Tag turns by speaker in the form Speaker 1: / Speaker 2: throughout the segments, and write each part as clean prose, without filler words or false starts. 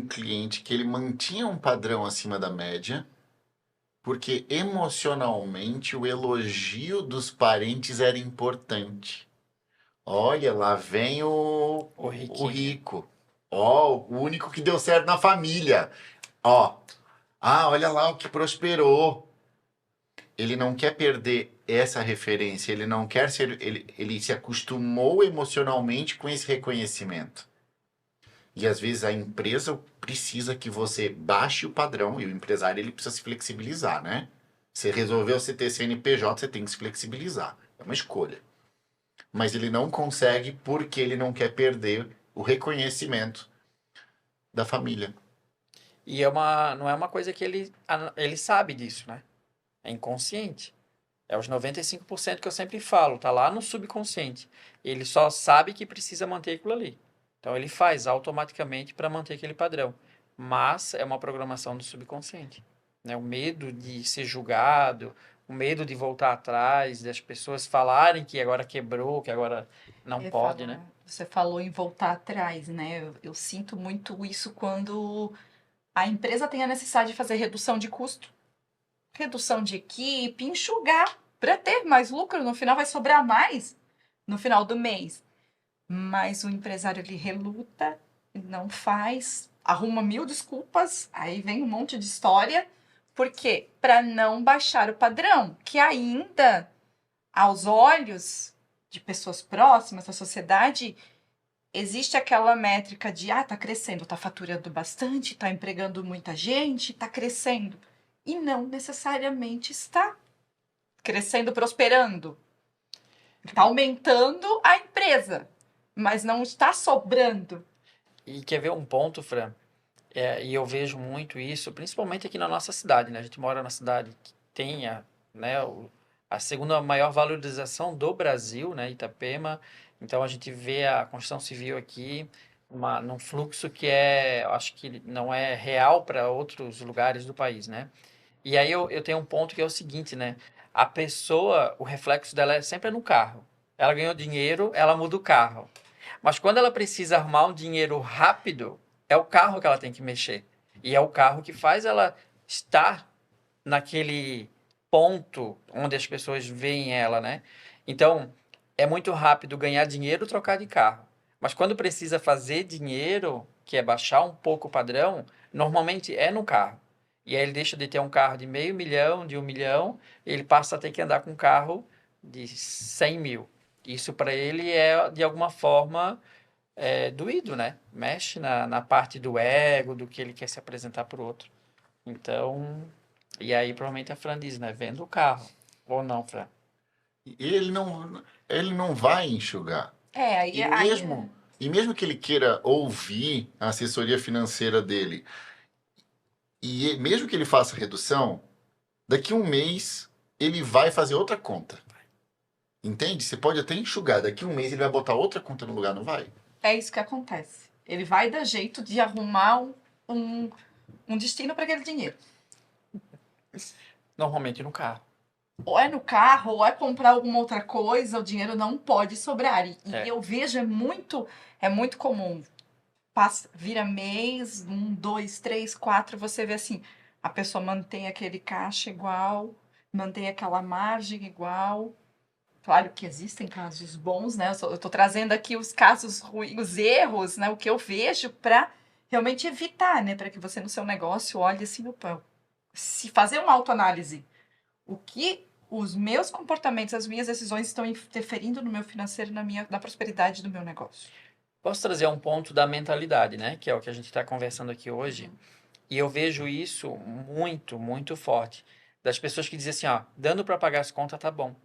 Speaker 1: um cliente que ele mantinha um padrão acima da média, porque emocionalmente o elogio dos parentes era importante. Olha, lá vem
Speaker 2: O
Speaker 1: o
Speaker 2: riquinho.
Speaker 1: rico. Ó, o único que deu certo na família. Ó, olha lá o que prosperou. Ele não quer perder essa referência, ele não quer ser. Ele se acostumou emocionalmente com esse reconhecimento. E às vezes a empresa precisa que você baixe o padrão e o empresário ele precisa se flexibilizar, né? Você resolveu você ter CNPJ, você tem que se flexibilizar. É uma escolha. Mas ele não consegue porque ele não quer perder o reconhecimento da família.
Speaker 2: E não é uma coisa que ele sabe disso, né? É inconsciente. É os 95% que eu sempre falo, tá lá no subconsciente. Ele só sabe que precisa manter aquilo ali. Então ele faz automaticamente para manter aquele padrão. Mas é uma programação do subconsciente, né? O medo de ser julgado, o medo de voltar atrás, das pessoas falarem que agora quebrou, que agora não pode, né?
Speaker 3: Você falou em voltar atrás, né? Eu sinto muito isso quando a empresa tem a necessidade de fazer redução de custo, redução de equipe, enxugar para ter mais lucro. No final vai sobrar mais no final do mês. Mas o empresário ele reluta, não faz, arruma mil desculpas, aí vem um monte de história. Por quê? Para não baixar o padrão, que ainda, aos olhos de pessoas próximas da sociedade, existe aquela métrica de, tá crescendo, tá faturando bastante, tá empregando muita gente, tá crescendo. E não necessariamente está crescendo, prosperando. Está aumentando a empresa, mas não está sobrando.
Speaker 2: E quer ver um ponto, Fran? E eu vejo muito isso, principalmente aqui na nossa cidade, né? A gente mora na cidade que tem né, a segunda maior valorização do Brasil, né? Itapema. Então a gente vê a construção civil aqui num fluxo que acho que não é real para outros lugares do país, né? E aí eu tenho um ponto que é o seguinte, né? A pessoa, o reflexo dela sempre é no carro. Ela ganhou dinheiro, ela muda o carro. Mas quando ela precisa arrumar um dinheiro rápido, é o carro que ela tem que mexer. E é o carro que faz ela estar naquele ponto onde as pessoas veem ela, né? Então, é muito rápido ganhar dinheiro, trocar de carro. Mas quando precisa fazer dinheiro, que é baixar um pouco o padrão, normalmente é no carro. E aí ele deixa de ter um carro de meio milhão, de 1 milhão, ele passa a ter que andar com um carro de 100 mil. Isso para ele é, de alguma forma, doído, né? Mexe na parte do ego, do que ele quer se apresentar para o outro. Então, e aí provavelmente a Fran diz, né? Venda o carro. Ou não, Fran?
Speaker 1: E ele não vai enxugar.
Speaker 3: Aí,
Speaker 1: E
Speaker 3: aí
Speaker 1: mesmo, e mesmo que ele queira ouvir a assessoria financeira dele, mesmo que ele faça redução, daqui a um mês ele vai fazer outra conta. Entende? Você pode até enxugar, daqui a um mês ele vai botar outra conta no lugar, não vai?
Speaker 3: é isso que acontece. Ele vai dar jeito de arrumar um, um destino para aquele dinheiro.
Speaker 2: Normalmente no carro.
Speaker 3: Ou é no carro, ou é comprar alguma outra coisa, o dinheiro não pode sobrar. E eu vejo, é muito comum. Vira mês, 1, 2, 3, 4, você vê assim, a pessoa mantém aquele caixa igual, mantém aquela margem igual. Claro que existem casos bons, né? Eu tô trazendo aqui os casos ruins, os erros, né? O que eu vejo para realmente evitar, né? Para que você no seu negócio olhe assim, opa, se fazer uma autoanálise, o que os meus comportamentos, as minhas decisões estão interferindo no meu financeiro, na prosperidade do meu negócio.
Speaker 2: Posso trazer um ponto da mentalidade, né? Que é o que a gente está conversando aqui hoje. E eu vejo isso muito, muito forte. Das pessoas que dizem assim, ó, dando para pagar as contas tá bom.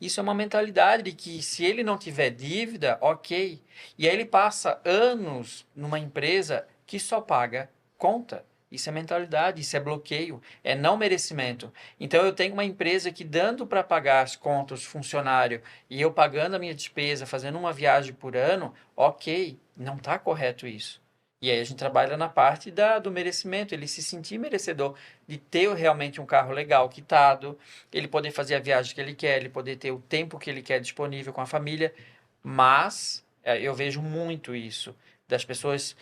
Speaker 2: Isso é uma mentalidade de que se ele não tiver dívida, ok. E aí ele passa anos numa empresa que só paga conta. Isso é mentalidade, isso é bloqueio, é não merecimento. Então eu tenho uma empresa que dando para pagar as contas, funcionário, e eu pagando a minha despesa, fazendo uma viagem por ano, ok, não está correto isso. E aí a gente trabalha na parte do merecimento, ele se sentir merecedor de ter realmente um carro legal, quitado, ele poder fazer a viagem que ele quer, ele poder ter o tempo que ele quer disponível com a família. Mas eu vejo muito isso, das pessoas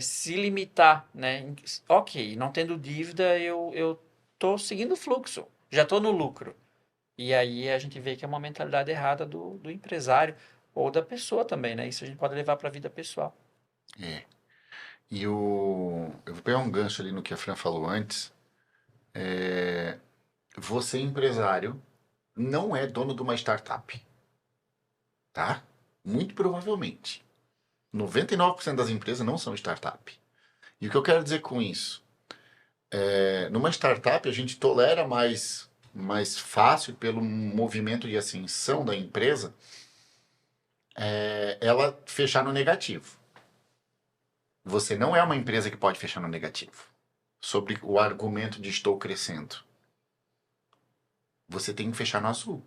Speaker 2: se limitar, né? Ok, não tendo dívida, eu tô seguindo o fluxo, já tô no lucro. E aí a gente vê que é uma mentalidade errada do empresário ou da pessoa também, né? Isso a gente pode levar para a vida pessoal.
Speaker 1: É. Eu vou pegar um gancho ali no que a Fran falou antes. Você, empresário, não é dono de uma startup, tá? Muito provavelmente. 99% das empresas não são startup. E o que eu quero dizer com isso? Numa startup, a gente tolera mais fácil, pelo movimento de ascensão da empresa, ela fechar no negativo. Você não é uma empresa que pode fechar no negativo. Sobre o argumento de estou crescendo. Você tem que fechar no azul,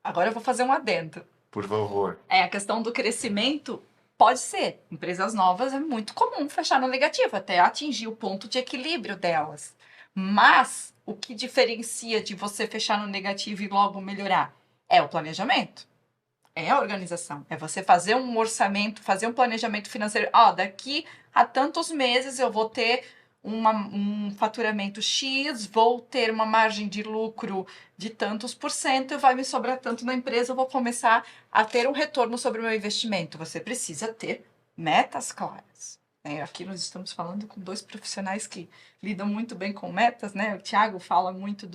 Speaker 3: Agora eu vou fazer um adendo.
Speaker 1: por favor.
Speaker 3: A questão do crescimento pode ser. Empresas novas é muito comum fechar no negativo, até atingir o ponto de equilíbrio delas. Mas o que diferencia de você fechar no negativo e logo melhorar é o planejamento. É a organização. É você fazer um orçamento, fazer um planejamento financeiro. Daqui a tantos meses eu vou ter um faturamento X, vou ter uma margem de lucro de tantos por cento e vai me sobrar tanto na empresa, eu vou começar a ter um retorno sobre o meu investimento. Você precisa ter metas claras. Aqui nós estamos falando com 2 profissionais que lidam muito bem com metas, né? O Thiago fala muito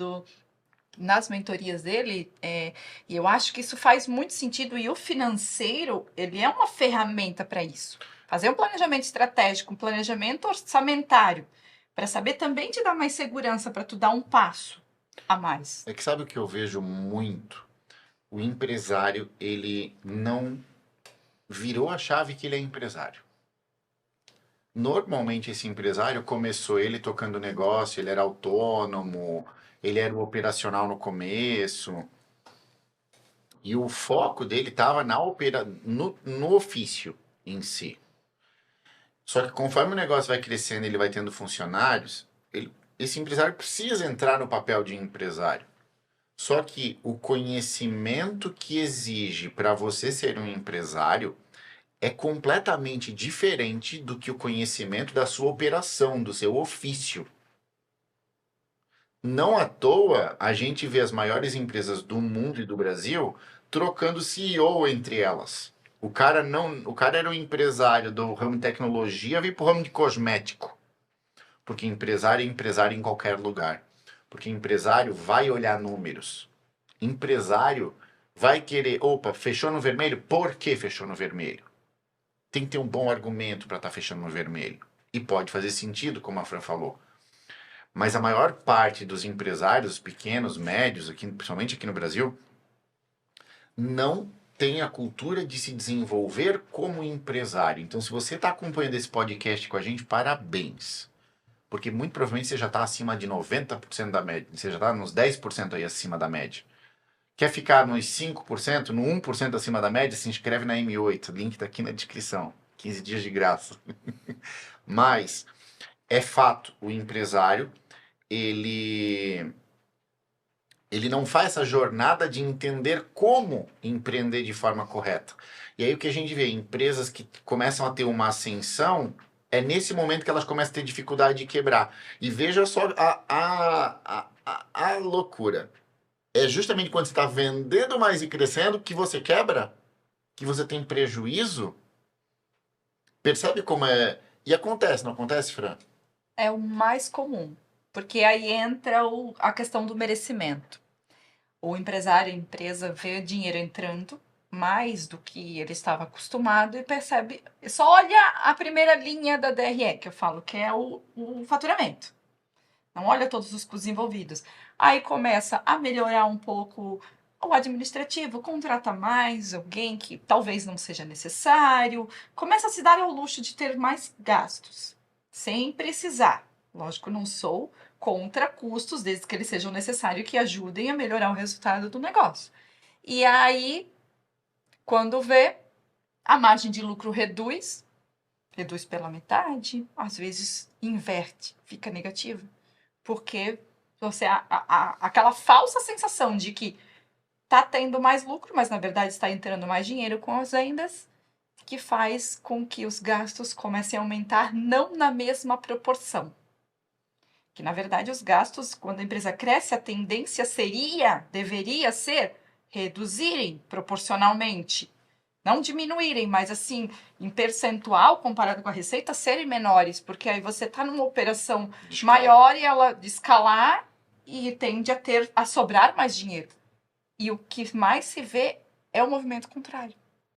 Speaker 3: nas mentorias dele, e eu acho que isso faz muito sentido, e o financeiro, ele é uma ferramenta para isso. Fazer um planejamento estratégico, um planejamento orçamentário, para saber também te dar mais segurança, para tu dar um passo a mais.
Speaker 1: É que sabe o que eu vejo muito? O empresário, ele não virou a chave que ele é empresário. Normalmente esse empresário começou ele tocando negócio, ele era autônomo, ele era o operacional no começo. E o foco dele estava no ofício em si. Só que conforme o negócio vai crescendo, ele vai tendo funcionários, esse empresário precisa entrar no papel de empresário. Só que o conhecimento que exige para você ser um empresário é completamente diferente do que o conhecimento da sua operação, do seu ofício. Não à toa, a gente vê as maiores empresas do mundo e do Brasil trocando CEO entre elas. O cara era um empresário do ramo de tecnologia, veio para o ramo de cosmético. Porque empresário é empresário em qualquer lugar. Porque empresário vai olhar números. Empresário vai querer, fechou no vermelho? Por que fechou no vermelho? Tem que ter um bom argumento para estar fechando no vermelho. E pode fazer sentido, como a Fran falou. Mas a maior parte dos empresários pequenos, médios, principalmente aqui no Brasil, não tem a cultura de se desenvolver como empresário. Então, se você está acompanhando esse podcast com a gente, parabéns. Porque muito provavelmente você já está acima de 90% da média. Você já está nos 10% aí acima da média. Quer ficar nos 5%, no 1% acima da média? Se inscreve na M8. O link está aqui na descrição. 15 dias de graça. Mas é fato, o empresário, ele não faz essa jornada de entender como empreender de forma correta. E aí o que a gente vê, empresas que começam a ter uma ascensão, é nesse momento que elas começam a ter dificuldade de quebrar. E veja só a loucura. É justamente quando você está vendendo mais e crescendo que você quebra, que você tem prejuízo. Percebe como é? E acontece, não acontece, Fran?
Speaker 3: É o mais comum, porque aí entra a questão do merecimento. O empresário, a empresa vê dinheiro entrando mais do que ele estava acostumado e percebe, só olha a primeira linha da DRE, que eu falo, que é o faturamento. Não olha todos os custos envolvidos. Aí começa a melhorar um pouco o administrativo, contrata mais alguém que talvez não seja necessário, começa a se dar ao luxo de ter mais gastos, sem precisar. Lógico, não sou contra custos, desde que eles sejam necessários, que ajudem a melhorar o resultado do negócio. E aí, quando vê, a margem de lucro reduz pela metade, às vezes inverte, fica negativa. Porque você aquela falsa sensação de que está tendo mais lucro, mas na verdade está entrando mais dinheiro com as vendas, que faz com que os gastos comecem a aumentar não na mesma proporção. Que, na verdade, os gastos, quando a empresa cresce, a tendência deveria ser, reduzirem proporcionalmente. Não diminuírem, mas assim, em percentual, comparado com a receita, serem menores, porque aí você está numa operação maior e ela de escalar e tende a sobrar mais dinheiro. E o que mais se vê é o movimento contrário.